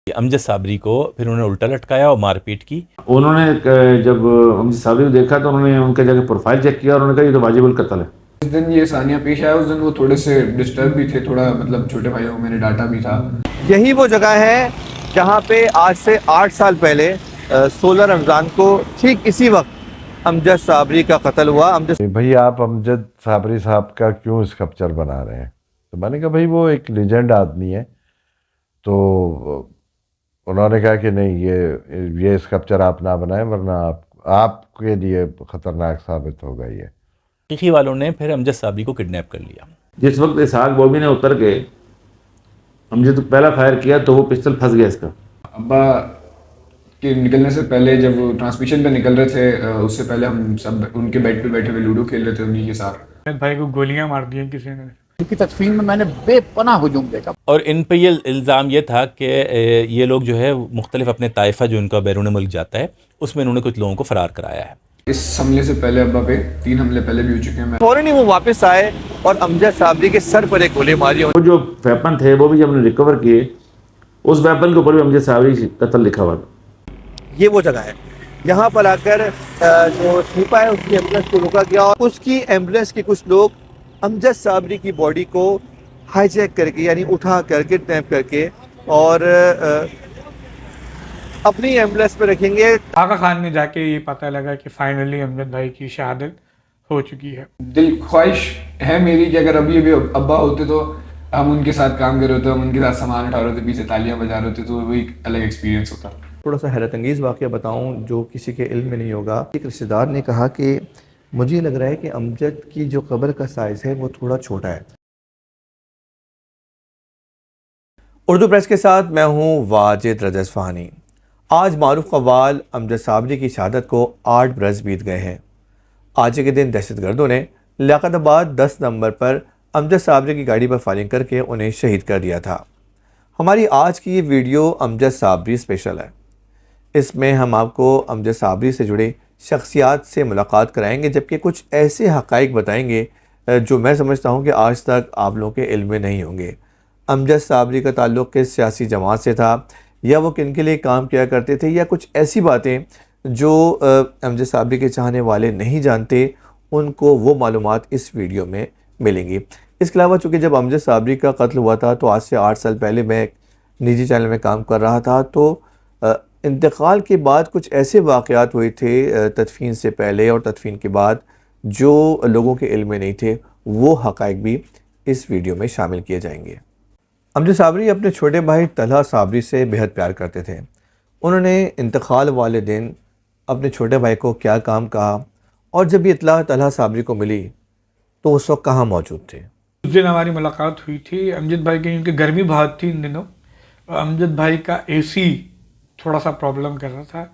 امجد صابری کو پھر انہوں نے الٹا لٹکایا اور مار پیٹ کی. انہوں نے جب امجد صابری کو دیکھا تو انہوں نے ان کے جا کے پروفائل چیک کیا اور انہوں نے کہا یہ تو واجب القتل ہے. جس دن یہ ثانیہ پیش آیا اس دن وہ تھوڑے سے ڈسٹرب بھی تھے، تھوڑا مطلب چھوٹے بھائیوں کو میں نے ڈانٹا بھی تھا. یہی وہ جگہ ہے جہاں پہ آج سے 8 سال پہلے 16 رمضان کو ٹھیک اسی وقت امجد صابری کا قتل ہوا. بھائی آپ امجد صابری صاحب کا کیوں اسکلپچر بنا رہے ہیں؟ تو میں نے کہا بھائی وہ ایک لیجنڈ آدمی ہے. تو انہوں نے کہا کہ نہیں یہ اسکلپچر آپ نہ بنائیں ورنہ آپ کے لیے خطرناک ثابت ہوگا. یہ حقیقی والوں نے پھر امجد صابری کو کڈنیپ کر لیا. جس وقت اسحاق بوبی نے اتر کے امجد پہلا فائر کیا تو وہ پسٹل پھنس گیا اس کا. ابا کے نکلنے سے پہلے جب وہ ٹرانسمیشن پہ نکل رہے تھے اس سے پہلے ہم سب ان کے بیڈ پہ بیٹھے ہوئے لوڈو کھیل رہے تھے انہیں کے ساتھ. بھائی کو گولیاں مار دی کسی نے. ان کی تدفین میں نے بے پناہ ہجوم دیکھا. اور ان پہ یہ الزام یہ تھا کہ یہ لوگ جو ہے مختلف اپنے طائفہ جو ان کا بیرون ملک جاتا ہے اس میں انہوں نے کچھ لوگوں کو فرار کرایا ہے. اس حملے سے پہلے ابا پہ 3 حملے پہلے بھی ہو چکے ہیں. فوراً ہی وہ واپس آئے اور امجد صابری کے سر پر ایک گولی ماری. وہ جو ویپن تھے وہ بھی جب ہم نے ریکور کیے اس ویپن کے اوپر بھی امجد صابری قتل لکھا ہوا تھا. یہ وہ جگہ ہے یہاں پر آ کر جو سپاہ ہے اس کی ایمبولینس کو روکا گیا اور اس کی ایمبولینس کے کچھ لوگ امجد صابری کی باڈی کو ہائی جیک کر کے یعنی اٹھا کر کے ٹیپ کر کے اور اپنی ایمبولینس پہ رکھیں گے. آغا خان میں جا کے یہ پتہ لگا کہ فائنلی امجد بھائی کی شہادت ہو چکی ہے. دل خواہش ہے میری کہ اگر ابھی ابا ہوتے تو ہم ان کے ساتھ کام کر رہے ہوتے، ہم ان کے ساتھ سامان اٹھا رہے ہوتے، پیچھے تالیاں بجا رہے ہوتے تو وہ ایک الگ ایکسپیرینس ہوتا. تھوڑا سا حیرت انگیز واقعہ بتاؤں جو کسی کے علم میں نہیں ہوگا. ایک رشتہ دار نے کہا کہ مجھے لگ رہا ہے کہ امجد کی جو قبر کا سائز ہے وہ تھوڑا چھوٹا ہے. اردو پریس کے ساتھ میں ہوں واجد رضا اصفہانی. آج معروف قوال امجد صابری کی شہادت کو 8 برس بیت گئے ہیں. آج کے دن دہشت گردوں نے لیاقت آباد 10 نمبر پر امجد صابری کی گاڑی پر فائرنگ کر کے انہیں شہید کر دیا تھا. ہماری آج کی یہ ویڈیو امجد صابری اسپیشل ہے. اس میں ہم آپ کو امجد صابری سے جڑے شخصیات سے ملاقات کرائیں گے جبکہ کچھ ایسے حقائق بتائیں گے جو میں سمجھتا ہوں کہ آج تک آپ لوگوں کے علم میں نہیں ہوں گے. امجد صابری کا تعلق کس سیاسی جماعت سے تھا یا وہ کن کے لیے کام کیا کرتے تھے یا کچھ ایسی باتیں جو امجد صابری کے چاہنے والے نہیں جانتے، ان کو وہ معلومات اس ویڈیو میں ملیں گی. اس کے علاوہ چونکہ جب امجد صابری کا قتل ہوا تھا تو آج سے 8 سال پہلے میں ایک نجی چینل میں کام کر رہا تھا، تو انتقال کے بعد کچھ ایسے واقعات ہوئے تھے تدفین سے پہلے اور تدفین کے بعد جو لوگوں کے علم میں نہیں تھے، وہ حقائق بھی اس ویڈیو میں شامل کیے جائیں گے. امجد صابری اپنے چھوٹے بھائی طلحہ صابری سے بے حد پیار کرتے تھے. انہوں نے انتقال والے دن اپنے چھوٹے بھائی کو کیا کام کہا اور جب یہ اطلاع طلحہ صابری کو ملی تو اس وقت کہاں موجود تھے؟ اس دن ہماری ملاقات ہوئی تھی امجد بھائی کی، کیونکہ گرمی بہت تھی ان دنوں. امجد بھائی کا اے سی تھوڑا سا پرابلم کر رہا تھا،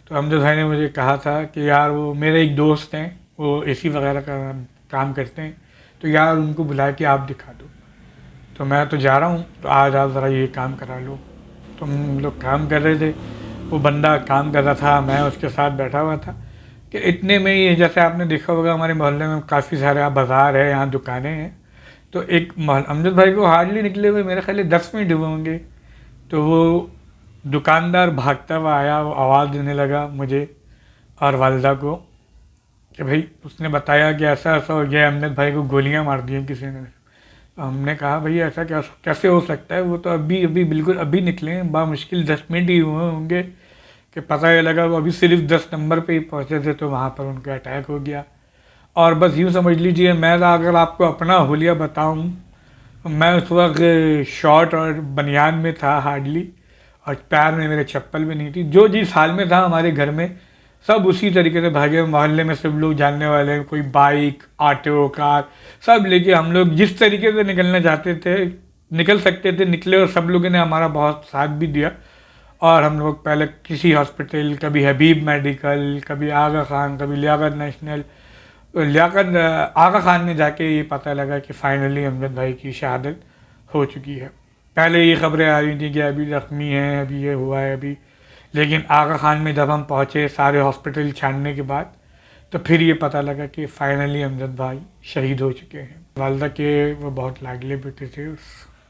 تو امجد بھائی نے مجھے کہا تھا کہ یار وہ میرے ایک دوست ہیں وہ اے سی وغیرہ کا کام کرتے ہیں، تو یار ان کو بلا کے آپ دکھا دو. تو میں تو جا رہا ہوں، تو آج آپ ذرا یہ کام کرا لو. تو ہم لوگ کام کر رہے تھے، وہ بندہ کام کر رہا تھا، میں اس کے ساتھ بیٹھا ہوا تھا کہ اتنے میں ہی جیسے آپ نے دیکھا ہوگا ہمارے محلے میں کافی سارے بازار ہے، یہاں دکانیں ہیں، تو ایک امجد بھائی کو ہارڈلی نکلے ہوئے میرے خیال 10 منٹ ہوئے ہوں گے، تو وہ دکاندار بھاگتا ہوا آیا، وہ آواز دینے لگا مجھے اور والدہ کو کہ بھائی اس نے بتایا کہ ایسا ایسا ہو گیا، امجد بھائی کو گولیاں مار دی ہیں کسی نے. ہم نے کہا بھئی ایسا کیسے ہو سکتا ہے، وہ تو ابھی بالکل ابھی نکلے ہیں، بامشکل 10 منٹ ہی ہوئے ہوں گے کہ پتہ یہ لگا وہ ابھی صرف 10 نمبر پہ ہی پہنچے تھے تو وہاں پر ان کا اٹیک ہو گیا. اور بس یوں سمجھ لیجئے میں اگر آپ کو اپنا حلیہ بتاؤں، میں اس وقت شارٹ اور بنیان میں تھا ہارڈلی، اور پیر میں میرے چپل بھی نہیں تھی. جو جس حال میں تھا ہمارے گھر میں سب اسی طریقے سے بھاگے. محلے میں سب لوگ جاننے والے ہیں، کوئی بائک، آٹو، کار سب لے کے ہم لوگ جس طریقے سے نکلنا چاہتے تھے نکل سکتے تھے نکلے، اور سب لوگوں نے ہمارا بہت ساتھ بھی دیا. اور ہم لوگ پہلے کسی ہاسپٹل، کبھی حبیب میڈیکل، کبھی آغا خان، کبھی لیاقت نیشنل. آغا خان میں جا کے یہ پتہ لگا کہ فائنلی امجد بھائی کی شہادت ہو چکی ہے. پہلے یہ خبریں آ رہی تھیں کہ ابھی زخمی ہیں، ابھی یہ ہوا ہے ابھی، لیکن آغا خان میں جب ہم پہنچے سارے ہاسپٹل چھاننے کے بعد تو پھر یہ پتہ لگا کہ فائنلی امجد بھائی شہید ہو چکے ہیں. والدہ کے وہ بہت لاڈلے بیٹے تھے.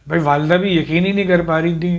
بھائی والدہ بھی یقین ہی نہیں کر پا رہی تھیں،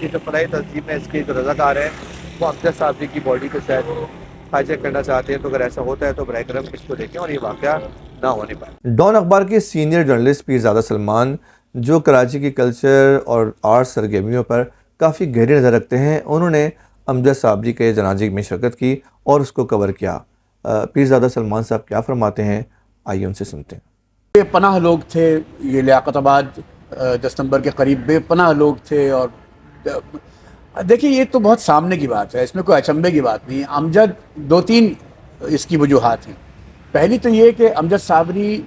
یہ جو فلاحی تنظیم ہے اس کے جو رضاکار ہیں وہ امجد صاحب جی کی باڈی کو شاید ہائی جیک کرنا چاہتے ہیں، تو اگر ایسا ہوتا ہے تو براہ کرم اس کو دیکھیں اور یہ واقعہ نہ ہونے پائے۔ ڈان اخبار کے سینئر جرنلسٹ پیرزادہ سلمان، جو کراچی کی کلچر اور آرٹ سرگرمیوں پر کافی گہری نظر رکھتے ہیں، انہوں نے امجد صابری کے جنازے میں شرکت کی اور اس کو کور کیا۔ پیرزادہ سلمان صاحب کیا فرماتے ہیں، آئیے ان سے سنتے ہیں۔ بے پناہ لوگ تھے، یہ لیاقت آباد 10 نمبر کے قریب بے پناہ لوگ تھے، اور دیکھیے یہ تو بہت سامنے کی بات ہے، اس میں کوئی اچنبے کی بات نہیں ہے۔ امجد 2-3 اس کی وجوہات ہیں۔ پہلی تو یہ کہ امجد صابری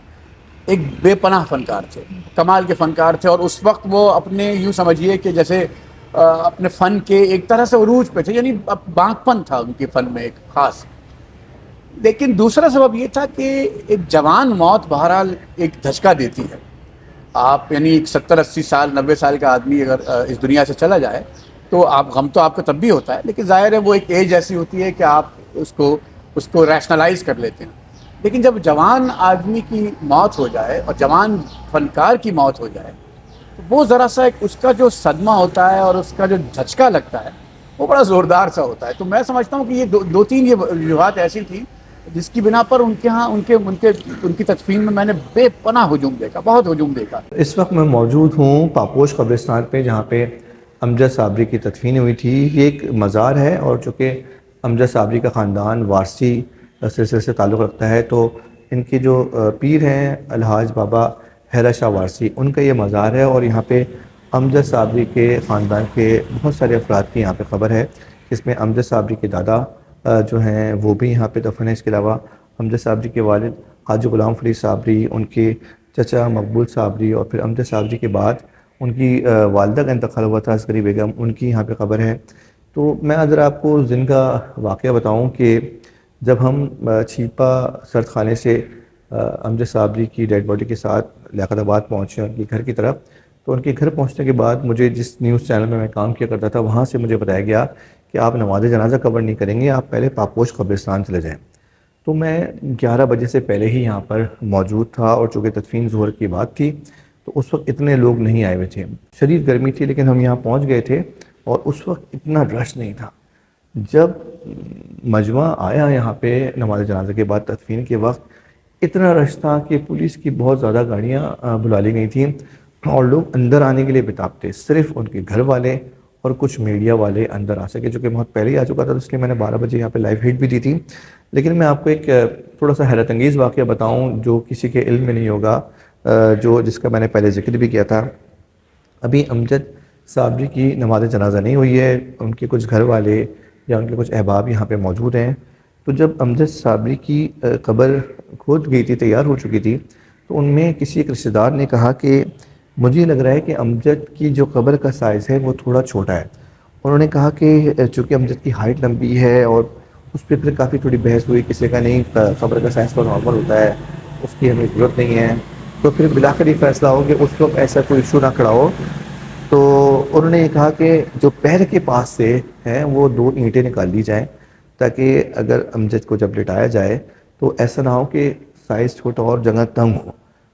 ایک بے پناہ فنکار تھے، کمال کے فنکار تھے، اور اس وقت وہ اپنے یوں سمجھیے کہ جیسے اپنے فن کے ایک طرح سے عروج پہ تھے، یعنی بانک پن تھا ان کے فن میں ایک خاص۔ لیکن دوسرا سبب یہ تھا کہ ایک جوان موت بہرحال ایک دھچکا دیتی ہے۔ آپ یعنی ایک 70-80 سال 90 سال کا آدمی اگر اس دنیا سے چلا جائے تو غم تو آپ کا تب بھی ہوتا ہے، لیکن ظاہر ہے وہ ایک ایج ایسی ہوتی ہے کہ آپ اس کو ریشنلائز کر لیتے ہیں۔ لیکن جب جوان آدمی کی موت ہو جائے اور جوان فنکار کی موت ہو جائے تو وہ ذرا سا اس کا جو صدمہ ہوتا ہے اور اس کا جو دھچکا لگتا ہے وہ بڑا زوردار سا ہوتا ہے۔ تو میں سمجھتا ہوں کہ یہ 2-3 یہ وجوہات ایسی تھیں جس کی بنا پر ان کے ہاں ان کی تدفین میں نے بے پناہ ہجوم دیکھا، بہت ہجوم دیکھا۔ اس وقت میں موجود ہوں پاپوش قبرستان پہ، جہاں پہ امجد صابری کی تدفین ہوئی تھی۔ یہ ایک مزار ہے، اور چونکہ امجد صابری کا خاندان وارثی سلسلے سے تعلق رکھتا ہے، تو ان کے جو پیر ہیں الحاج بابا حیرا شاہ وارثی، ان کا یہ مزار ہے، اور یہاں پہ امجد صابری کے خاندان کے بہت سارے افراد کی یہاں پہ خبر ہے، جس میں امجد صابری کے دادا جو ہیں وہ بھی یہاں پہ دفن ہیں۔ اس کے علاوہ امجد صابری کے والد حاجی غلام فرید صابری، ان کے چچا مقبول صابری، اور پھر امجد صابری کے بعد ان کی والدہ کا انتقال ہوا تھا عسکری بیگم، ان کی یہاں پہ خبر ہے۔ تو میں اگر آپ کو اس دن کا واقعہ بتاؤں کہ جب ہم چھیپا سرد خانے سے امجد صابری کی ڈیڈ باڈی کے ساتھ لیاقت آباد پہنچے ان کے گھر کی طرف، تو ان کے گھر پہنچنے کے بعد مجھے جس نیوز چینل میں کام کیا کرتا تھا وہاں سے مجھے بتایا گیا کہ آپ نماز جنازہ کور نہیں کریں گے، آپ پہلے پاپوش قبرستان چلے جائیں۔ تو میں 11 بجے سے پہلے ہی یہاں پر موجود تھا، اور چونکہ تدفین ظہر کی بات تھی تو اس وقت اتنے لوگ نہیں آئے ہوئے تھے، شدید گرمی تھی، لیکن ہم یہاں پہنچ گئے تھے اور اس وقت اتنا رش نہیں تھا۔ جب مجمع آیا یہاں پہ نماز جنازہ کے بعد تدفین کے وقت، اتنا رش تھا کہ پولیس کی بہت زیادہ گاڑیاں بلا لی گئی تھیں، اور لوگ اندر آنے کے لیے بتاب تھے، صرف ان کے گھر والے اور کچھ میڈیا والے اندر آ سکے، جو کہ بہت پہلے ہی آ چکا تھا، تو اس لیے میں نے 12 بجے یہاں پہ لائیو ہیٹ بھی دی تھی۔ لیکن میں آپ کو ایک تھوڑا سا حیرت انگیز واقعہ بتاؤں جو کسی کے علم میں نہیں ہوگا، جس کا میں نے پہلے ذکر بھی کیا تھا۔ ابھی امجد صابری کی نماز جنازہ نہیں ہوئی ہے، ان کے کچھ گھر والے یا ان کے کچھ احباب یہاں پہ موجود ہیں۔ تو جب امجد صابری کی قبر کھود گئی تھی، تیار ہو چکی تھی، تو ان میں کسی ایک رشتہ دار نے کہا کہ مجھے لگ رہا ہے کہ امجد کی جو قبر کا سائز ہے وہ تھوڑا چھوٹا ہے۔ انہوں نے کہا کہ چونکہ امجد کی ہائٹ لمبی ہے، اور اس پہ پھر کافی تھوڑی بحث ہوئی، کسی کا نہیں قبر کا سائز تو نارمل ہوتا ہے، اس کی ہمیں ضرورت نہیں ہے، تو پھر بالآخر یہ فیصلہ ہو کہ اس وقت ایسا کوئی ایشو نہ کھڑا ہو۔ تو انہوں نے یہ کہا کہ جو پیر کے پاس سے ہیں وہ 2 اینٹیں نکال لی جائیں، تاکہ اگر امجد کو جب لٹایا جائے تو ایسا نہ ہو کہ سائز چھوٹا اور جگہ تنگ ہو۔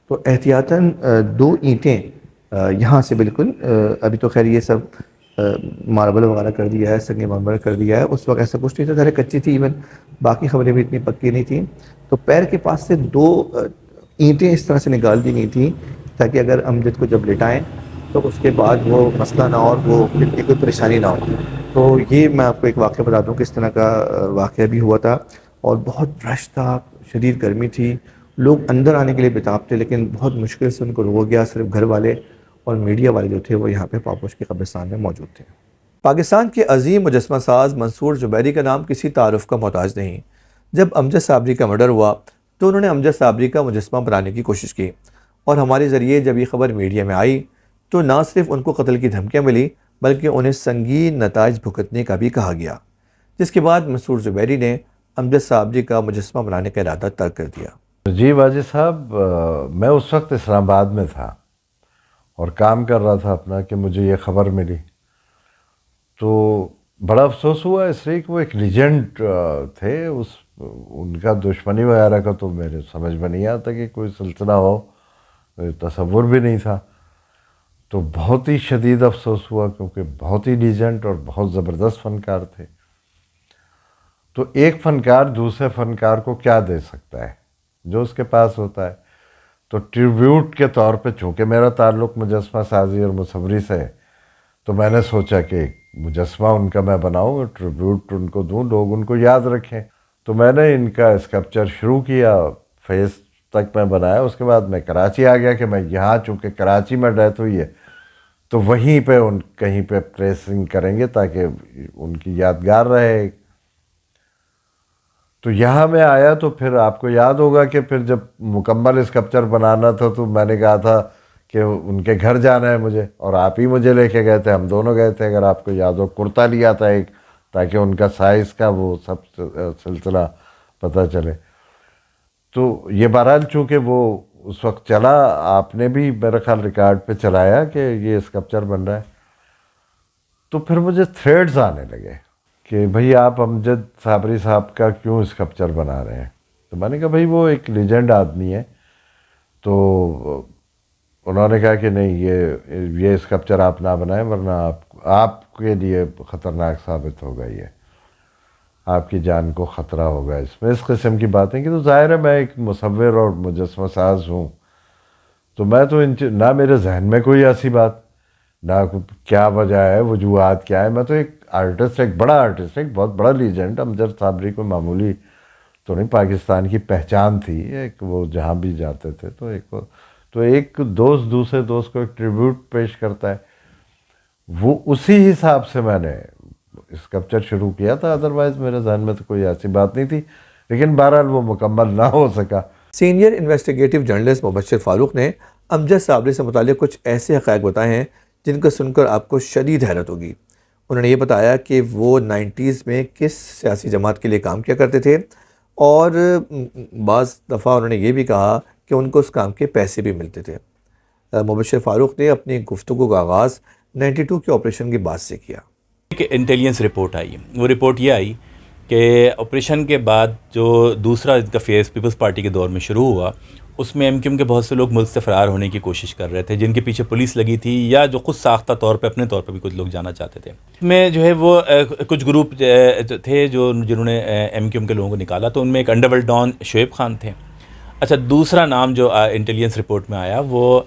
تو احتیاطاً 2 اینٹیں یہاں سے بالکل، ابھی تو خیر یہ سب ماربل وغیرہ کر دیا ہے، سنگ مرمر کر دیا ہے، اس وقت ایسا کچھ نہیں تھا، ذرا کچی تھی، ایون باقی خبریں بھی اتنی پکی نہیں تھیں۔ تو پیر کے پاس سے 2 اینٹیں اس طرح سے نکال دی گئی تھیں تاکہ اگر امجد کو جب لٹائیں تو اس کے بعد وہ مسئلہ نہ ہو اور وہ کوئی پریشانی نہ ہو۔ تو یہ میں آپ کو ایک واقعہ بتا دوں کہ اس طرح کا واقعہ بھی ہوا تھا، اور بہت رش تھا، شدید گرمی تھی، لوگ اندر آنے کے لیے بتاب تھے، لیکن بہت مشکل سے ان کو روکا گیا، صرف گھر والے اور میڈیا والے جو تھے وہ یہاں پہ پاپوش کے قبرستان میں موجود تھے۔ پاکستان کے عظیم مجسمہ ساز منصور زبیری کا نام کسی تعارف کا محتاج نہیں۔ جب امجد صابری کا مرڈر ہوا تو انہوں نے امجد صابری کا مجسمہ بنانے کی کوشش کی، اور ہمارے ذریعے جب یہ خبر میڈیا میں آئی تو نہ صرف ان کو قتل کی دھمکیاں ملی بلکہ انہیں سنگین نتائج بھگتنے کا بھی کہا گیا، جس کے بعد منصور زبیری نے امجد صابری کا مجسمہ بنانے کا ارادہ ترک کر دیا۔ جی واجد صاحب، میں اس وقت اسلام آباد میں تھا اور کام کر رہا تھا اپنا کہ مجھے یہ خبر ملی، تو بڑا افسوس ہوا اس لیے کہ وہ ایک لیجنڈ تھے، ان کا دشمنی وغیرہ کا تو میرے سمجھ میں نہیں آتا کہ کوئی سلسلہ ہو، تصور بھی نہیں تھا۔ تو بہت ہی شدید افسوس ہوا، کیونکہ بہت ہی ڈیسنٹ اور بہت زبردست فنکار تھے۔ تو ایک فنکار دوسرے فنکار کو کیا دے سکتا ہے جو اس کے پاس ہوتا ہے؟ تو ٹریبیوٹ کے طور پہ، چونکہ میرا تعلق مجسمہ سازی اور مصوری سے ہے، تو میں نے سوچا کہ ایک مجسمہ ان کا میں بناؤں، ٹریبیوٹ ان کو دوں، لوگ ان کو یاد رکھیں۔ تو میں نے ان کا اسکلپچر شروع کیا، فیس تک میں بنایا۔ اس کے بعد میں کراچی آ گیا کہ میں یہاں، چونکہ کراچی میں ڈیتھ ہوئی ہے، تو وہیں پہ کہیں پہ پریسنگ کریں گے تاکہ ان کی یادگار رہے۔ تو یہاں میں آیا تو پھر آپ کو یاد ہوگا کہ پھر جب مکمل اسکلپچر بنانا تھا تو میں نے کہا تھا کہ ان کے گھر جانا ہے مجھے، اور آپ ہی مجھے لے کے گئے تھے، ہم دونوں گئے تھے، اگر آپ کو یاد ہو۔ کرتا لیا تھا ایک، تاکہ ان کا سائز کا وہ سب سلسلہ پتہ چلے۔ تو یہ بہرحال چونکہ وہ اس وقت چلا، آپ نے بھی میرا خیال ریکارڈ پہ چلایا کہ یہ اسکلپچر بن رہا ہے، تو پھر مجھے تھریڈز آنے لگے کہ بھئی آپ امجد صابری صاحب کا کیوں اسکلپچر بنا رہے ہیں؟ تو میں نے کہا بھئی وہ ایک لیجنڈ آدمی ہے، تو انہوں نے کہا کہ نہیں، یہ اسکلپچر آپ نہ بنائیں، ورنہ آپ کے لیے خطرناک ثابت ہوگا، یہ آپ کی جان کو خطرہ ہوگا اس میں، اس قسم کی باتیں کی۔ تو ظاہر ہے میں ایک مصور اور مجسمہ ساز ہوں، تو میں تو نہ میرے ذہن میں کوئی ایسی بات، نہ کیا وجہ ہے، وجوہات کیا ہے، میں تو ایک آرٹسٹ، ایک بڑا آرٹسٹ، ایک بہت بڑا لیجنڈ امجد صابری کو معمولی تو نہیں، پاکستان کی پہچان تھی ایک، وہ جہاں بھی جاتے تھے تو ایک دوست دوسرے دوست کو ایک ٹریبیوٹ پیش کرتا ہے، وہ اسی حساب سے میں نے اسکلپچر شروع کیا تھا۔ ادروائز میرے ذہن میں تو کوئی ایسی بات نہیں تھی، لیکن بہرحال وہ مکمل نہ ہو سکا۔ سینئر انویسٹیگیٹو جرنلسٹ مبشر فاروق نے امجد صابری سے متعلق کچھ ایسے حقائق بتائے ہیں جن کو سن کر آپ کو شدید حیرت ہوگی۔ انہوں نے یہ بتایا کہ وہ 90s میں کس سیاسی جماعت کے لیے کام کیا کرتے تھے، اور بعض دفعہ انہوں نے یہ بھی کہا کہ ان کو اس کام کے پیسے بھی ملتے تھے۔ مبشر فاروق نے اپنی گفتگو کا آغاز 92 کے آپریشن کے بعد سے کیا۔ ایک انٹیلیجنس رپورٹ آئی، وہ رپورٹ یہ آئی کہ آپریشن کے بعد جو دوسرا ان کا فیز پیپلز پارٹی کے دور میں شروع ہوا، اس میں MQM کے بہت سے لوگ ملک سے فرار ہونے کی کوشش کر رہے تھے، جن کے پیچھے پولیس لگی تھی، یا جو خود ساختہ طور پہ اپنے طور پہ بھی کچھ لوگ جانا چاہتے تھے۔ میں جو ہے وہ کچھ گروپ تھے جنہوں نے MQM کے لوگوں کو نکالا، تو ان میں ایک underworld don Shoaib Khan تھے۔ اچھا، دوسرا نام جو انٹیلیجنس رپورٹ میں آیا وہ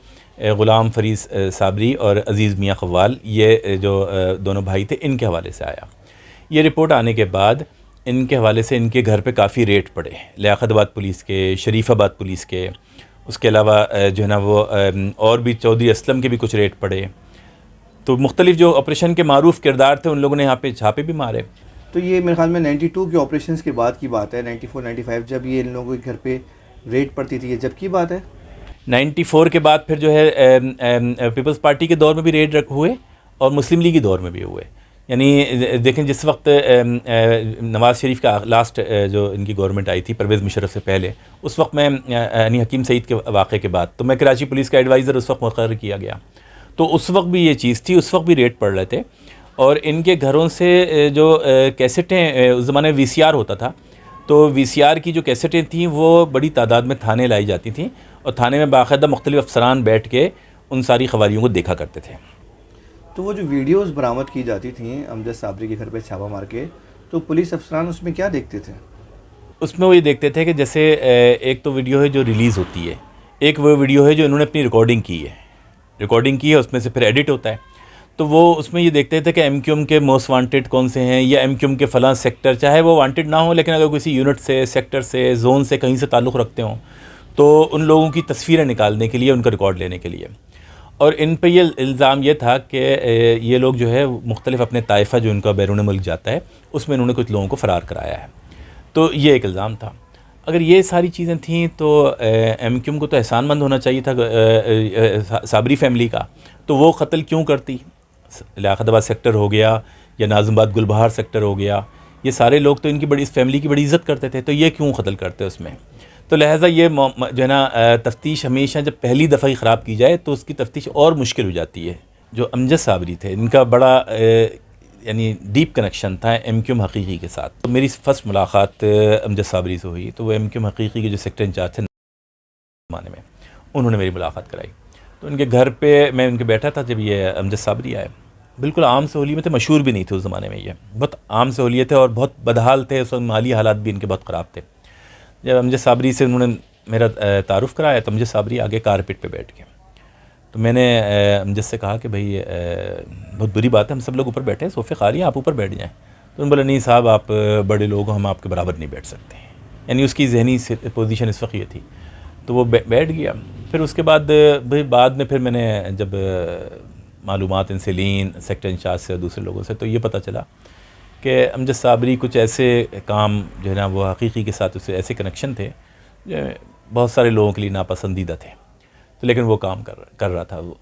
غلام فریز صابری اور عزیز میاں قوال، یہ جو دونوں بھائی تھے، ان کے حوالے سے آیا۔ یہ رپورٹ آنے کے بعد ان کے حوالے سے ان کے گھر پہ کافی ریڈ پڑے، لیاقت آباد پولیس کے، شریف آباد پولیس کے، اس کے علاوہ جو ہے نا وہ اور بھی چودھری اسلم کے بھی کچھ ریڈ پڑے۔ تو مختلف جو آپریشن کے معروف کردار تھے، ان لوگوں نے یہاں پہ چھاپے بھی مارے۔ تو یہ میرے خیال میں 92 کے آپریشنز کے بعد کی بات ہے، 94 95 جب یہ ان لوگوں کے گھر پہ ریڈ پڑتی تھی، یہ جب کی بات ہے؟ 94 کے بعد پھر جو ہے پیپلز پارٹی کے دور میں بھی ریڈ ہوئے، اور مسلم لیگی دور میں بھی ہوئے۔ یعنی دیکھیں، جس وقت نواز شریف کا لاسٹ جو ان کی گورنمنٹ آئی تھی پرویز مشرف سے پہلے، اس وقت میں یعنی حکیم سعید کے واقعے کے بعد تو میں کراچی پولیس کا ایڈوائزر اس وقت مقرر کیا گیا، تو اس وقت بھی یہ چیز تھی، اس وقت بھی ریڈ پڑ رہے تھے۔ اور ان کے گھروں سے جو کیسٹیں، اس زمانے میں VCR ہوتا تھا، تو VCR کی جو کیسٹیں تھیں وہ بڑی تعداد میں تھانے لائی جاتی تھیں، اور تھانے میں باقاعدہ مختلف افسران بیٹھ کے ان ساری قوالیوں کو دیکھا کرتے تھے۔ تو وہ جو ویڈیوز برآمد کی جاتی تھیں امجد صابری کے گھر پہ چھاپا مار کے، تو پولیس افسران اس میں کیا دیکھتے تھے؟ اس میں وہ یہ دیکھتے تھے کہ جیسے ایک تو ویڈیو ہے جو ریلیز ہوتی ہے، ایک وہ ویڈیو ہے جو انہوں نے اپنی ریکارڈنگ کی ہے، اس میں سے پھر ایڈٹ ہوتا ہے، تو وہ اس میں یہ دیکھتے تھے کہ MQM کے موسٹ وانٹیڈ کون سے ہیں، یا MQM کے فلاں سیکٹر، چاہے وہ وانٹیڈ نہ ہوں لیکن اگر کسی یونٹ سے، سیکٹر سے، زون سے کہیں سے تعلق رکھتے ہوں، تو ان لوگوں کی تصویریں نکالنے کے لیے، ان کا ریکارڈ لینے کے لیے۔ اور ان پہ یہ الزام یہ تھا کہ یہ لوگ جو ہے مختلف اپنے طائفہ جو ان کا بیرون ملک جاتا ہے، اس میں انہوں نے کچھ لوگوں کو فرار کرایا ہے، تو یہ ایک الزام تھا۔ اگر یہ ساری چیزیں تھیں تو MQM کو تو احسان مند ہونا چاہیے تھا صابری فیملی کا، تو وہ قتل کیوں کرتی؟ لیاقت آباد سیکٹر ہو گیا، یا ناظم آباد گلبہار سیکٹر ہو گیا، یہ سارے لوگ تو ان کی اس فیملی کی بڑی عزت کرتے تھے، تو یہ کیوں قتل کرتے اس میں؟ تو لہٰذا یہ جو ہے نا تفتیش ہمیشہ جب پہلی دفعہ ہی خراب کی جائے تو اس کی تفتیش اور مشکل ہو جاتی ہے۔ جو امجد صابری تھے، ان کا بڑا یعنی ڈیپ کنیکشن تھا MQM حقیقی کے ساتھ۔ تو میری فرسٹ ملاقات امجد صابری سے ہوئی، تو وہ MQM حقیقی کے جو سیکٹر انچارج تھے زمانے میں، انہوں نے میری ملاقات کرائی، تو ان کے گھر پہ میں ان کے بیٹھا تھا جب یہ امجد صابری آئے. بالکل عام سہولیت تھے, مشہور بھی نہیں تھے اس زمانے میں, یہ بہت عام سہولیت ہے اور بہت بدحال تھے, اس وقت مالی حالات بھی ان کے بہت خراب تھے. جب امجد صابری سے انہوں نے میرا تعارف کرایا تو امجد صابری آگے کارپٹ پہ بیٹھ گئے. تو میں نے امجد سے کہا کہ بھائی بہت بری بات ہے, ہم سب لوگ اوپر بیٹھے ہیں, صوفے خالی ہیں, آپ اوپر بیٹھ جائیں. تو انہوں نے بولا نہیں صاحب, آپ بڑے لوگ ہم آپ کے برابر نہیں بیٹھ سکتے. یعنی اس کی ذہنی پوزیشن اس وقت یہ تھی. تو وہ بیٹھ گیا. پھر اس کے بعد بعد میں پھر میں نے جب معلومات ان سے لین سیکٹر انچارج سے اور دوسرے لوگوں سے, تو یہ پتہ چلا کہ امجد صابری کچھ ایسے کام جو ہے نا وہ حقیقی کے ساتھ اسے ایسے کنیکشن تھے جو بہت سارے لوگوں کے لیے ناپسندیدہ تھے, تو لیکن وہ کام کر رہا تھا وہ.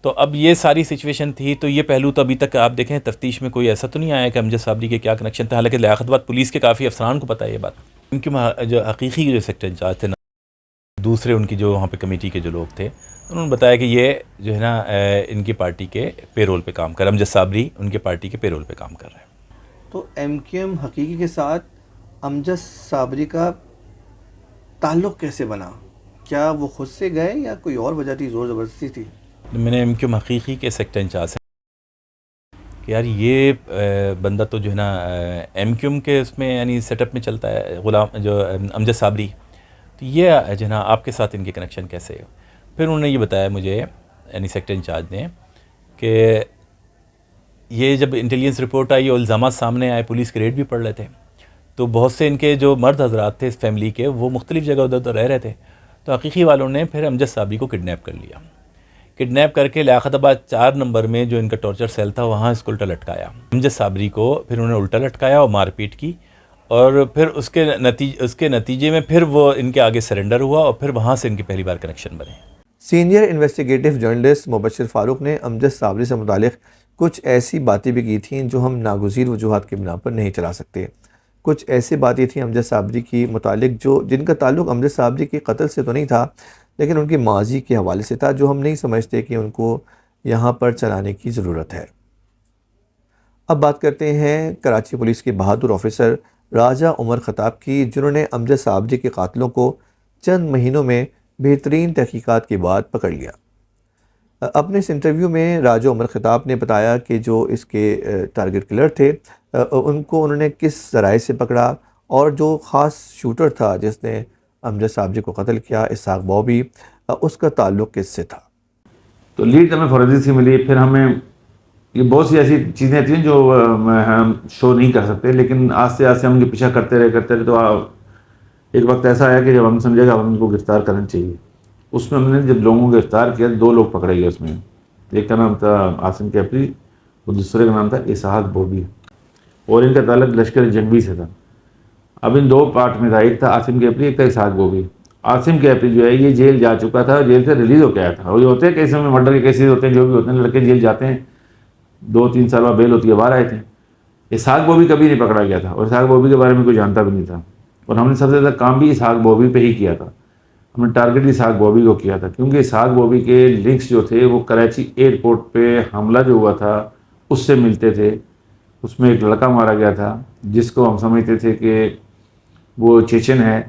تو اب یہ ساری سچویشن تھی. تو یہ پہلو تو ابھی تک آپ دیکھیں تفتیش میں کوئی ایسا تو نہیں آیا کہ امجد صابری کے کیا کنیکشن تھے, حالانکہ لیاقت آباد پولیس کے کافی افسران کو پتہ ہے یہ بات, کیونکہ جو حقیقی جو سیکٹر انچارج تھے, دوسرے ان کی جو وہاں پہ کمیٹی کے جو لوگ تھے, انہوں نے بتایا کہ یہ جو ہے نا ان کی پارٹی کے پے رول پہ کام کر رہا ہے, امجد صابری ان کے پارٹی کے پے رول پہ کام کر رہا ہے. تو ایم کیو ایم حقیقی کے ساتھ امجد صابری کا تعلق کیسے بنا؟ کیا وہ خود سے گئے یا کوئی اور وجہ تھی, زور زبردستی تھی؟ میں نے ایم کیو ایم حقیقی کے سیکٹر انچارج سے کہ یار یہ بندہ تو جو ہے نا ایم کیو ایم کے اس میں یعنی سیٹ اپ میں چلتا ہے, غلام جو امجد صابری, تو یہ جو ہے نا آپ کے ساتھ ان کے کنیکشن کیسے ہے؟ پھر انہوں نے یہ بتایا مجھے یعنی سیکٹر انچارج نے کہ یہ جب انٹیلیجنس رپورٹ آئی اور الزامات سامنے آئے, پولیس کے ریڈ بھی پڑ رہے تھے, تو بہت سے ان کے جو مرد حضرات تھے اس فیملی کے, وہ مختلف جگہ ادھر ادھر رہ رہے تھے. تو حقیقی والوں نے پھر امجد صابری کو کڈنیپ کر لیا. کڈنیپ کر کے لیاقت آباد 4 نمبر میں جو ان کا ٹارچر سیل تھا وہاں اس کو الٹا لٹکایا. امجد صابری کو پھر انہوں نے الٹا لٹکایا اور مار پیٹ کی, اور پھر اس کے نتیجے میں پھر وہ ان کے آگے سرنڈر ہوا, اور پھر وہاں سے ان کی پہلی بار کنیکشن بنے. سینئر انویسٹیگیٹو جرنلسٹ مبشر فاروق نے امجد صابری سے متعلق کچھ ایسی باتیں بھی کی تھیں جو ہم ناگزیر وجوہات کی بنا پر نہیں چلا سکتے. کچھ ایسی باتیں تھیں امجد صابری کی متعلق جن کا تعلق امجد صابری کے قتل سے تو نہیں تھا, لیکن ان کی ماضی کے حوالے سے تھا, جو ہم نہیں سمجھتے کہ ان کو یہاں پر چلانے کی ضرورت ہے. اب بات کرتے ہیں کراچی پولیس کے بہادر آفیسر راجہ عمر خطاب کی, جنہوں نے امجد صابری کے قاتلوں کو چند مہینوں میں بہترین تحقیقات کے بعد پکڑ لیا. اپنے اس انٹرویو میں راجہ عمر خطاب نے بتایا کہ جو اس کے ٹارگٹ کلر تھے ان کو انہوں نے کس ذرائع سے پکڑا, اور جو خاص شوٹر تھا جس نے امجد صابری کو قتل کیا, اسحاق بابی, اس کا تعلق کس سے تھا. تو لیڈ ہمیں فورینسک سے ملی. پھر ہمیں یہ بہت سی ایسی چیزیں تھیں جو ہم شو نہیں کر سکتے, لیکن آہستہ آہستہ ہم ان کے پیچھا کرتے رہے تو ایک وقت ایسا آیا کہ جب ہم سمجھے گا ہم ان کو گرفتار کرنا چاہیے. اس میں ہم نے جب لوگوں کو گرفتار کیا 2 لوگ پکڑے گئے. اس میں ایک کا نام تھا عاصم کیپری اور دوسرے کا نام تھا اسحاق بابی, اور ان کا تعلق لشکر جنگی سے تھا. اب ان 2 پارٹ میں تھا, ایک تھا عاصم کیپری, ایک تھا اسحاق بابی. عاصم کیپری جو ہے یہ جیل جا چکا تھا, جیل سے ریلیز ہو کے آیا تھا. اور یہ ہوتے ہیں کیسے میں مرڈر کے کیسز ہوتے ہیں, جو بھی ہوتے ہیں, لڑکے جیل جاتے ہیں 2-3 سال بعد بیل ہوتی ہے, باہر آئے تھے. اسحاق بابی کبھی نہیں پکڑا گیا تھا, اور اسحاق بابی کے بارے میں کوئی جانتا بھی نہیں تھا. اور ہم نے سب سے زیادہ کام بھی اسحاق بابی پہ ہی کیا تھا. ہم نے ٹارگٹ بھی اسحاق بابی کو کیا تھا, کیونکہ اسحاق بابی کے لنکس جو تھے وہ کراچی ایئرپورٹ پہ حملہ جو ہوا تھا اس سے ملتے تھے. اس میں ایک لڑکا مارا گیا تھا جس کو ہم سمجھتے تھے کہ وہ چیچن ہے,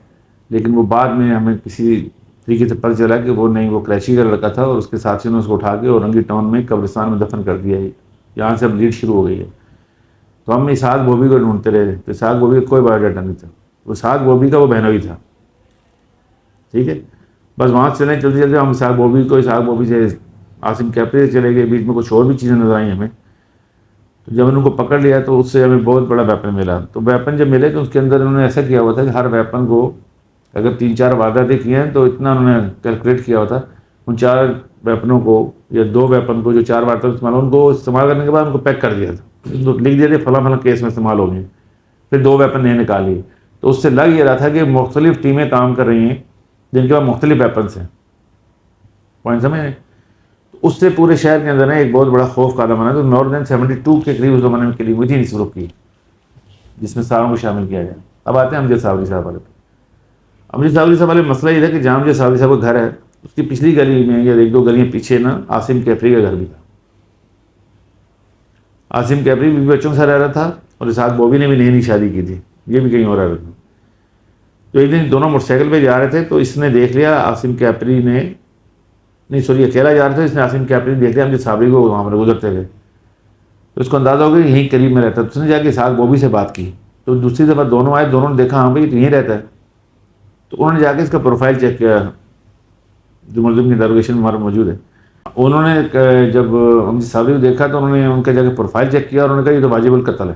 لیکن وہ بعد میں ہمیں کسی طریقے سے پتہ چلا کہ وہ نہیں, وہ کراچی کا لڑکا تھا, اور اس کے ساتھیوں نے اس کو اٹھا کے اورنگی ٹاؤن میں قبرستان میں دفن کر دیا ہے. یہاں سے اب لیڈ شروع ہو گئی ہے. تو ہم اسحاق بابی کو ڈھونڈتے رہے. تو اسحاق بابی کا کوئی بایو ڈاٹا نہیں تھا. وہ اسحاق بابی کا وہ بہنوئی تھا. ٹھیک ہے, بس وہاں سے چلیں چلتے ہم اسحاق بابی سے عاصم کیپری سے چلے گئے. بیچ میں کچھ اور بھی چیزیں نظر آئیں ہمیں. تو جب ان کو پکڑ لیا تو اس سے ہمیں بہت بڑا ویپن ملا. تو ویپن جب ملے تو اس کے اندر انہوں نے ایسا کیا ہوا تھا کہ ہر ویپن کو اگر 3-4 وارداتیں کی ہیں تو اتنا انہوں نے کیلکولیٹ کیا ہوا تھا. ان 4 ویپنوں کو یا 2 ویپن کو جو 4 واردات استعمال ہو ان کو استعمال کرنے کے بعد ان کو پیک کر دیا تھا, لکھ دیا تھا فلاں فلاں کیس میں استعمال ہو گئے. پھر 2 ویپن نہیں نکال لیے. تو اس سے لگ یہ رہا تھا کہ مختلف ٹیمیں کام کر رہی ہیں جن کے پاس مختلف ویپنس ہیں. پوائنٹ سمجھیں. اس سے پورے شہر کے اندر ایک بہت بڑا خوف کا عالم بنا. تو مور دین 72 کے قریب اس زمانے میں کلیم ہوئی تھی اس گروپ کی, جس میں ساروں کو شامل کیا گیا. اب آتے ہیں امجد صابری صاحب والے پہ. امجد صابری صاحب والے مسئلہ یہ تھا کہ جہاں امجد صابری صاحب کا گھر ہے اس کی پچھلی گلی میں یا 1-2 گلیاں پیچھے نا عاصم کیپری کا گھر بھی تھا. عاصم کیپری بھی بچوں کے ساتھ رہ رہا تھا, اور اسحاق بابی نے بھی نئی شادی کی تھی, یہ بھی کہیں اور رہ رہا تھا. تو ایک دن دونوں موٹر سائیکل پہ جا رہے تھے تو اس نے دیکھ لیا عاصم کیپری نے نہیں سوری اکیلا جا رہا تھا, اس نے عاصم کیپری دیکھ لیا امجد صابری کو وہاں پر گزرتے ہوئے, تو اس کو اندازہ ہو گیا یہیں قریب میں رہتا ہے. تو اس نے جا کے اسحاق بوبی سے بات کی, تو دوسری دفعہ دونوں آئے, دونوں نے دیکھا ہاں بھائی تو یہیں رہتا ہے. تو انہوں نے جا کے اس کا پروفائل چیک کیا جو ملزم کی انٹروگیشن میں ہمارا موجود ہے. انہوں نے جب امجد صابری کو دیکھا تو انہوں نے ان کا جا کے پروفائل چیک کیا اور انہوں نے کہا یہ تو واجب القتل ہے.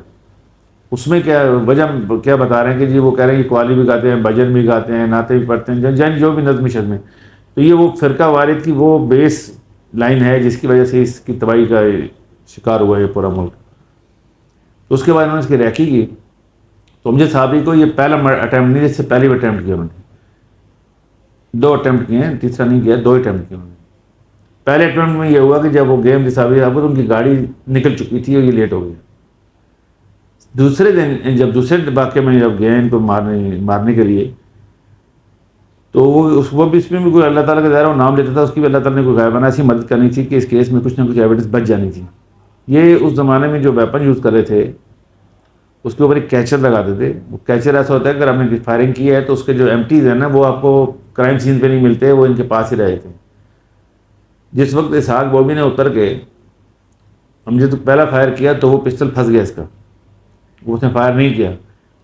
اس میں کیا وجہ کیا بتا رہے ہیں کہ جی وہ کہہ رہے ہیں کہ قوالی بھی گاتے ہیں, بھجن بھی گاتے ہیں, نعتیں بھی پڑھتے ہیں, یعنی جو بھی نظم شزمیں. تو یہ وہ فرقہ وارث کی وہ بیس لائن ہے جس کی وجہ سے اس کی تباہی کا شکار ہوا ہے پورا ملک. تو اس کے بعد انہوں نے اس کی ریکی کی. تو امجد صابری کو یہ پہلا اٹیمپٹ نہیں, جس سے پہلی اٹیمپٹ کیا انہوں نے, 2 اٹیمپٹ کیے ہیں, تیسرا نہیں کیا, 2 اٹیمپٹ کیے انہوں نے. پہلے اٹیمپٹ میں یہ ہوا کہ جب وہ گیم صابری صاحب کو تو ان کی گاڑی نکل چکی تھی اور یہ لیٹ ہو گئی. دوسرے دن جب دوسرے واقعے میں جب گئے ان کو مارنے کے لیے, تو وہ بھی اس میں بھی کوئی اللہ تعالیٰ کا ظاہر وہ نام لیتا تھا, اس کی بھی اللہ تعالیٰ نے کوئی غائبانہ ایسی مدد کرنی تھی کہ اس کیس میں کچھ نہ کچھ ایویڈنس بچ جانی تھی. یہ اس زمانے میں جو ویپن یوز کر رہے تھے اس کے اوپر ایک کیچر لگاتے تھے. وہ کیچر ایسا ہوتا ہے کہ اگر آپ نے فائرنگ کی ہے تو اس کے جو ایمٹیز ہیں نا وہ آپ کو کرائم سین پہ نہیں ملتے, وہ ان کے پاس ہی رہے تھے. جس وقت اسحاق بوبی نے اتر کے امجد پہلا فائر کیا تو وہ پسٹل پھنس گیا اس کا, وہ اس نے فائر نہیں کیا.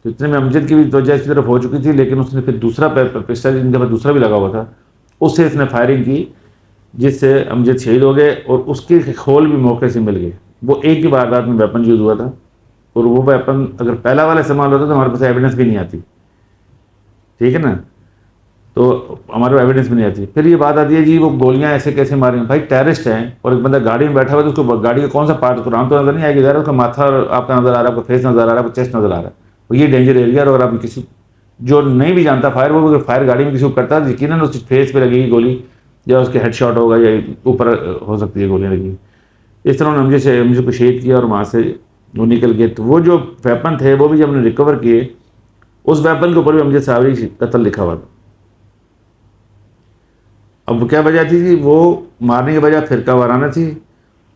تو اتنے میں امجد کی بھی توجہ اس کی طرف ہو چکی تھی, لیکن اس نے پھر دوسرا پسٹل جن کے پاس دوسرا بھی لگا ہوا تھا اس سے اس نے فائرنگ کی, جس سے امجد شہید ہو گئے اور اس کے کھول بھی موقع سے مل گئے. وہ ایک ہی واردات میں ویپن یوز ہوا تھا, اور وہ ویپن اگر پہلا والا استعمال ہوتا تو ہمارے پاس ایویڈنس بھی نہیں آتی, ٹھیک ہے نا, تو ہمارے پاس ایویڈنس بھی نہیں آتی. پھر یہ بات آتی ہے جی وہ گولیاں ایسے کیسے ماریں, بھائی ٹیررسٹ ہیں اور ایک بندہ گاڑی میں بیٹھا ہوا ہے تو اس کو گاڑی کا کون سا پارٹ قرآن تو نظر نہیں آئے گی, ظاہر اس کا ماتھا آپ کا نظر آ رہا ہے, آپ کا فیس نظر آ رہا ہے, آپ کا چیسٹ نظر آ رہا ہے, اور یہ ڈینجر ایریا ہے. اور اگر آپ کسی جو نہیں بھی جانتا فائر, وہ اگر فائر گاڑی میں کسی کو کرتا ہے یقیناً اس فیس پہ لگے گی گولی, یا اس کے ہیڈ شاٹ ہوگا, یا اوپر ہو سکتی ہے گولیاں لگی. اس طرح انہوں نے مجھے کو شہید کیا اور وہاں سے وہ نکل گئے. تو وہ جو ویپن تھے وہ بھی جب ہم نے ریکور کیے, اس ویپن کے اوپر بھی امجد صابری قتل لکھا ہوا تھا. اب کیا وجہ تھی, وہ مارنے کی وجہ فرقہ وارانہ تھی.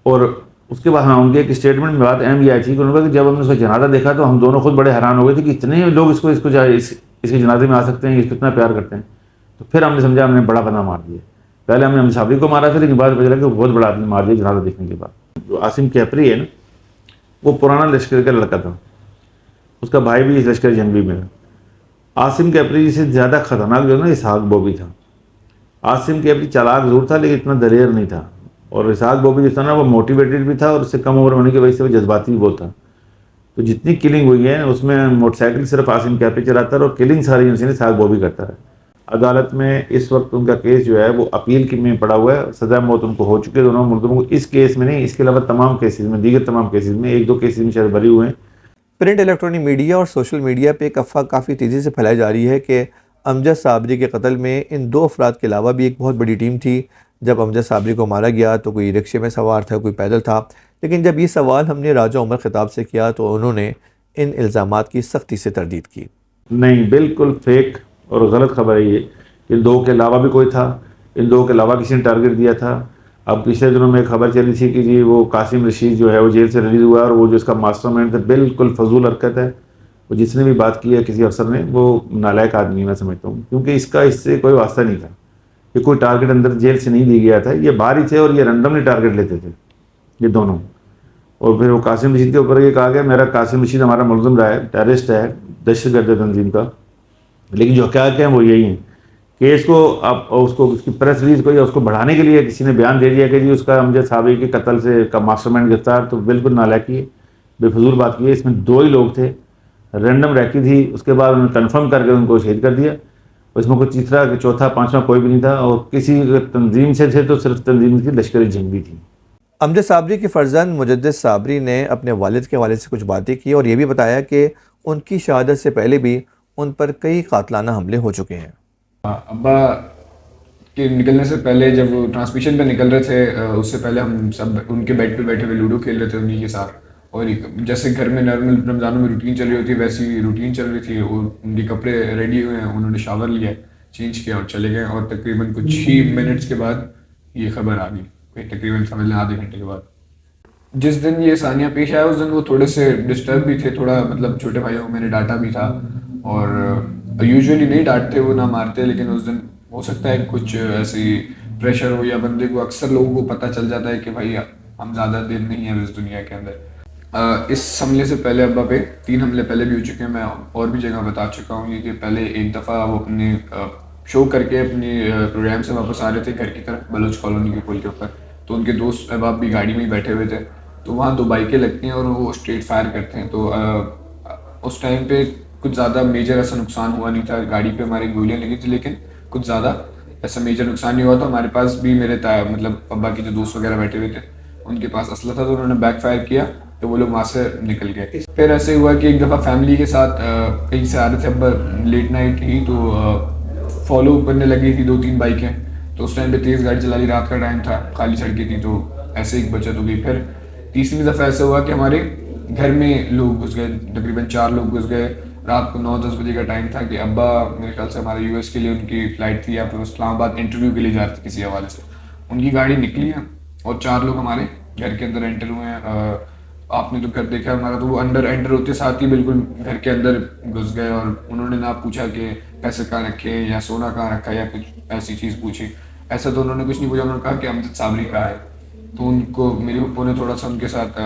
اور اس کے بعد ہاں ان کے ایک اسٹیٹمنٹ میں بات اہم یہ آئی تھی کہ انہوں نے کہا کہ جب ہم نے اس کا جنازہ دیکھا تو ہم دونوں خود بڑے حیران ہو گئے تھے کہ اتنے لوگ اس کے جنازے میں آ سکتے ہیں, اس کو اتنا پیار کرتے ہیں. تو پھر ہم نے سمجھا ہم نے بڑا بندہ مار دیا. پہلے ہم نے امجد صابری کو مارا تھا, لیکن بعد میں پتا کہ وہ بہت بڑا آدمی مار دیا جنازہ دیکھنے کے بعد. جو عاصم کیپری ہے نا, وہ پرانا لشکر کا لڑکا تھا, اس کا بھائی بھی اس لشکر جنگی میں. عاصم کیپری سے زیادہ خطرناک جو ہے نا اسحاق بوبی تھا. عاصم کیپری چالاک ضرور تھا لیکن اتنا دلیر نہیں تھا, اور اسحاق بوبی جو تھا نا وہ موٹیویٹڈ بھی تھا, اور اس سے کم عمر ہونے کی وجہ سے وہ جذباتی بھی بہت تھا. تو جتنی کلنگ ہوئی ہے اس میں موٹر سائیکل صرف عاصم کیپری چلاتا ہے, اور کلنگ ساری انسان اسحاق بوبی کرتا ہے. عدالت میں اس وقت ان کا کیس جو ہے وہ اپیل کی میں پڑا ہوا ہے, سزا موت ان کو ہو چکی ہے دونوں ملزموں کو. اس کیس میں نہیں, اس کے علاوہ تمام کیسز میں, دیگر تمام کیسز میں 1-2 کیسز میں شاید بری ہوئے ہیں. پرنٹ الیکٹرانک میڈیا اور سوشل میڈیا پہ ایک افواہ کافی تیزی سے پھیلائی جا رہی ہے کہ امجد صابری کے قتل میں ان 2 افراد کے علاوہ بھی ایک بہت بڑی ٹیم تھی. جب امجد صابری کو مارا گیا تو کوئی رکشے میں سوار تھا, کوئی پیدل تھا. لیکن جب یہ سوال ہم نے راجہ عمر خطاب سے کیا تو انہوں نے ان الزامات کی سختی سے تردید کی. نہیں, بالکل فیک اور غلط خبر ہے یہ. ان 2 کے علاوہ بھی کوئی تھا, ان 2 کے علاوہ کسی نے ٹارگٹ دیا تھا. اب پچھلے دنوں میں ایک خبر چلی تھی کہ جی وہ قاسم رشید جو ہے وہ جیل سے ریلیز ہوا, اور وہ جو اس کا ماسٹر مائنڈ تھا بالکل فضول حرکت ہے. وہ جس نے بھی بات کی ہے کسی افسر نے, وہ نالائق آدمی میں سمجھتا ہوں, کیونکہ اس کا اس سے کوئی واسطہ نہیں تھا. یہ کوئی ٹارگٹ اندر جیل سے نہیں دی گیا تھا, یہ باہر ہی تھے اور یہ رینڈملی ٹارگٹ لیتے تھے یہ دونوں. اور پھر وہ قاسم رشید کے اوپر یہ کہا گیا میرا قاسم رشید ہمارا ملزم رہا ہے, ٹیررسٹ ہے, دہشت گرد تنظیم کا. لیکن جو حقائق ہیں وہ یہی ہیں کہ اس کی پریس ریلیز کو یا اس کو بڑھانے کے لیے کسی نے بیان دے دیا کہ جی اس کا امجد صابری کے قتل سے کا ماسٹر مائنڈ گرفتار. تو بالکل نالائقی ہے, بے فضول بات کی ہے. اس میں 2 ہی لوگ تھے, رینڈم ریکی تھی, اس کے بعد انہوں نے کنفرم کر کے ان کو شہید کر دیا. اس میں کوئی تیسرا چوتھا پانچواں کوئی بھی نہیں تھا, اور کسی تنظیم سے تھے تو صرف تنظیم کی لشکر جنگی تھی. امجد صابری کے فرزند مجدد صابری نے اپنے والد کے حوالے سے کچھ باتیں کی اور یہ بھی بتایا کہ ان کی شہادت سے پہلے بھی ان پر کئی قاتلانہ حملے ہو چکے ہیں. ابا کے نکلنے سے پہلے جب وہ ٹرانسمیشن پہ نکل رہے تھے, اس سے پہلے ہم سب ان کے بیڈ پہ بیٹھے ہوئے لوڈو کھیل رہے تھے انہیں کے ساتھ. اور جیسے گھر میں نارمل رمضانوں میں روٹین چل رہی ہوتی ہے ویسی روٹین چل رہی تھی. اور ان کے کپڑے ریڈی ہوئے ہیں, انہوں نے شاور لیا, چینج کیا اور چلے گئے. اور تقریباً کچھ ہی منٹس کے بعد یہ خبر آ گئی, تقریباً سمجھ لیں آدھے گھنٹے کے بعد. جس دن یہ ثانیہ پیش آیا اس دن وہ تھوڑے سے ڈسٹرب بھی تھے, تھوڑا مطلب چھوٹے بھائیوں کو میں نے ڈانٹا بھی تھا. اور یوزولی نہیں ڈانٹتے وہ, نہ مارتے, لیکن اس دن ہو سکتا ہے کچھ ایسی پریشر ہو یا بندے کو اکثر لوگوں کو پتہ چل جاتا ہے کہ بھائی ہم زیادہ دن نہیں ہیں اس دنیا کے اندر. اس حملے سے پہلے ابا پہ 3 حملے پہلے بھی ہو چکے ہیں. میں اور بھی جگہ بتا چکا ہوں یہ کہ پہلے ایک دفعہ وہ اپنے شو کر کے اپنے پروگرام سے واپس آ رہے تھے گھر کی طرف بلوچ کالونی کے پل کے اوپر, تو ان کے دوست احباب بھی گاڑی میں ہی بیٹھے ہوئے تھے, تو وہاں 2 بائکیں لگتی ہیں اور وہ اسٹریٹ فائر کرتے ہیں. تو اس ٹائم پہ کچھ زیادہ میجر ایسا نقصان ہوا نہیں تھا, گاڑی پہ ہماری گولیاں لگی تھی لیکن کچھ زیادہ ایسا میجر نقصان نہیں ہوا تھا. ہمارے پاس بھی میرے مطلب ابا کے جو دوست وغیرہ بیٹھے ہوئے تھے ان کے پاس اسلحہ تھا, تو انہوں نے بیک فائر کیا تو وہ لوگ وہاں سے نکل گئے. پھر ایسے ہوا کہ ایک دفعہ فیملی کے ساتھ کہیں سے آ رہے تھے ابا لیٹ نائٹ ہی, تو فالو کرنے لگی تھی 2-3 بائکیں, تو اس ٹائم پہ تیز گاڑی چلا لی, رات کا ٹائم تھا, خالی سڑکیں تھی, تو ایسے ایک بچت ہو گئی. پھر تیسری دفعہ ایسا ہوا کہ ہمارے گھر میں لوگ گھس گئے, تقریباً 4 لوگ گھس گئے. رات کو 9-10 بجے کا ٹائم تھا کہ ابا میرے خیال سے ہمارے US کے لیے ان کی فلائٹ تھی یا پھر اسلام آباد انٹرویو کے لیے جا رہے تھے کسی حوالے سے. ان کی گاڑی نکلی ہے اور 4 لوگ ہمارے گھر کے اندر انٹر ہوئے ہیں. آپ نے تو گھر دیکھا ہمارا, تو وہ انٹر ہوتے ساتھ ہی بالکل گھر کے اندر گھس گئے اور انہوں نے نہ پوچھا کہ پیسے کہاں رکھے یا سونا کہاں رکھا یا کچھ ایسی چیز پوچھی. ایسا تو انہوں نے کچھ نہیں پوچھا, انہوں نے کہا کہ امجد صابری کہاں ہے. تو ان کو میری پھپھو نے تھوڑا سا ان کے ساتھ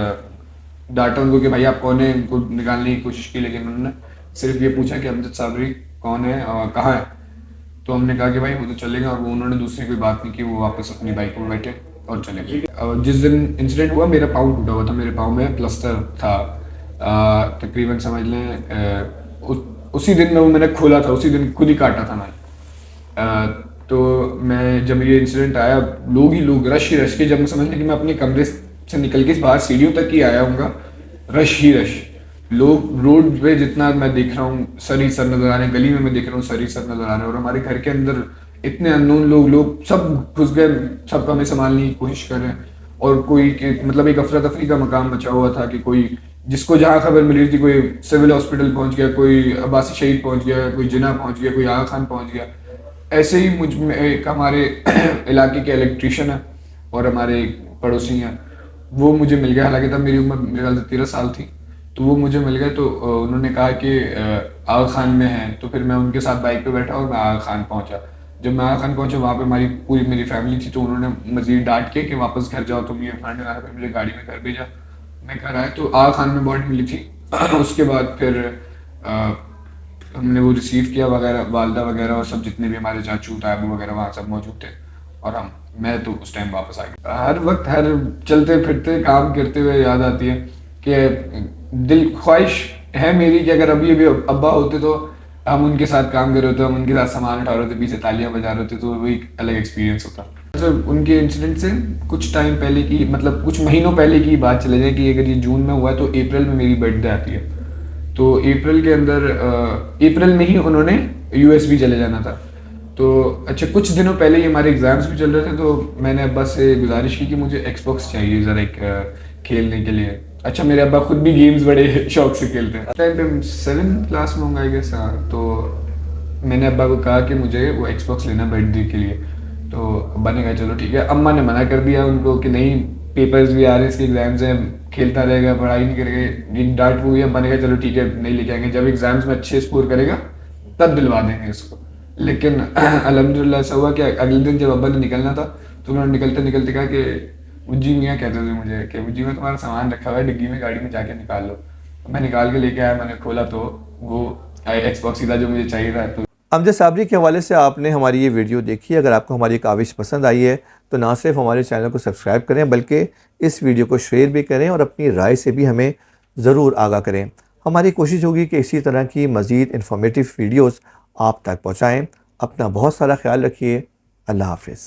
ڈانٹا ان کو کہ بھائی آپ کون ہیں, ان کو نکالنے کی کوشش کی, لیکن انہوں نے صرف یہ پوچھا کہ امجد صابری کون ہے اور کہاں ہے. تو ہم نے کہا کہ بھائی وہ تو چلے گا, اور وہ انہوں نے دوسری کوئی بات نہیں کی, وہ واپس اپنی بائک پر بیٹھے اور چلے گئے. جس دن انسیڈنٹ ہوا میرا پاؤں ٹوٹا ہوا تھا, میرے پاؤں میں پلسٹر تھا, تقریباً سمجھ لیں اسی دن میں نے کھولا تھا, اسی دن خود ہی کاٹا تھا میں. تو میں جب یہ انسیڈنٹ آیا لوگ رش کے, جب میں سمجھ لیں کہ میں اپنے کمرے سے نکل کے باہر سیڑھیوں تک ہی آیا ہوں گا, رش لوگ روڈ پہ جتنا میں دیکھ رہا ہوں سر ہی سر نظر آ رہے ہیں, گلی میں دیکھ رہا ہوں سر ہی سر نظر آ رہے ہیں, اور ہمارے گھر کے اندر اتنے اننون لوگ سب گھس گئے, سب کو ہمیں سنبھالنے کی کوشش کر رہے ہیں. اور کوئی مطلب ایک افراتفری کا مقام بچا ہوا تھا کہ کوئی جس کو جہاں خبر ملی تھی, کوئی سول ہاسپٹل پہنچ گیا, کوئی عباسی شہید پہنچ گیا, کوئی جناح پہنچ گیا, کوئی آغا خان پہنچ گیا. ایسے ہی مجھ میں ایک ہمارے علاقے کے الیکٹریشین ہیں اور ہمارے پڑوسی ہیں, وہ مجھے مل گیا. حالانکہ تب میری عمر میرے خیال سے 13 سال تھی, تو وہ مجھے مل گئے. تو انہوں نے کہا کہ آغا خان میں ہیں, تو پھر میں ان کے ساتھ بائک پہ بیٹھا اور میں آغا خان پہنچا. جب میں آغا خان پہنچا وہاں پہ میری فیملی تھی, تو انہوں نے مزید ڈانٹ کے کہ واپس گھر جاؤ تم, یہ فلانے پھر مجھے گاڑی میں گھر بھیجا. میں گھر آیا تو آغا خان میں باڈی ملی تھی. اس کے بعد پھر ہم نے وہ ریسیو کیا وغیرہ, والدہ وغیرہ اور سب جتنے بھی ہمارے چاچو تابو وغیرہ وہاں سب موجود تھے, اور میں تو اس ٹائم واپس آ گیا. ہر وقت ہر چلتے پھرتے کام کرتے ہوئے یاد آتی ہے کہ دل خواہش ہے میری کہ اگر ابھی ابا ہوتے تو ہم ان کے ساتھ کام کر رہے ہوتے, ہم ان کے ساتھ سامان اٹھا رہے ہوتے, پیچھے تالیاں بجا رہے ہوتے, تو وہ ایک الگ ایکسپیرینس ہوتا. ان کے انسیڈنٹ سے کچھ ٹائم پہلے کی, مطلب کچھ مہینوں پہلے کی بات چلے جائے کہ اگر یہ جون میں ہوا ہے تو اپریل میں میری برتھ ڈے آتی ہے. تو اپریل کے اندر اپریل میں ہی انہوں نے US بھی چلے جانا تھا. تو اچھا کچھ دنوں پہلے ہی ہمارے ایگزامس بھی چل رہے تھے, تو میں نے ابا سے گزارش کی کہ مجھے ایکس باکس چاہیے ذرا ایک کھیلنے کے لیے. اچھا میرے ابا خود بھی گیمز بڑے شوق سے کھیلتے ہیں. ٹائم پہ 7th کلاس میں ہوں گا آئی گیس. تو میں نے ابا کو کہا کہ مجھے وہ ایکس باکس لینا برتھ ڈے کے لیے. تو ابا نے کہا چلو ٹھیک ہے. اماں نے منع کر دیا ان کو کہ نہیں, پیپرز بھی آ رہے ہیں, اس کے ایگزامز ہیں, کھیلتا رہے گا, پڑھائی نہیں کرے گا. ڈانٹ ہوئی. ابا نے کہا چلو ٹھیک ہے نہیں لے کے آئیں گے, جب ایگزامس میں اچھے اسکور کرے گا تب دلوا دیں گے اس کو. لیکن الحمدللہ ایسا ہوا کہ اگلے دن جب ابا نے نکلنا تھا تو انہوں نے نکلتے کہا کہ مجھے میاں کہتے تھے مجھے کہ مجھے میں تمہارا سامان رکھا ہوا ہے ڈگی میں, گاڑی میں جا کے نکال لو. میں نکال کے لے کے آیا, میں نے کھولا تو وہ ایکس باکس سیدھا جو مجھے چاہیے تھا. تو امجد صابری کے حوالے سے آپ نے ہماری یہ ویڈیو دیکھی. اگر آپ کو ہماری کاوش پسند آئی ہے تو نہ صرف ہمارے چینل کو سبسکرائب کریں بلکہ اس ویڈیو کو شیئر بھی کریں اور اپنی رائے سے بھی ہمیں ضرور آگاہ کریں. ہماری کوشش ہوگی کہ اسی طرح کی مزید انفارمیٹیو ویڈیوز آپ تک پہنچائیں. اپنا بہت سارا خیال رکھیے. اللہ حافظ.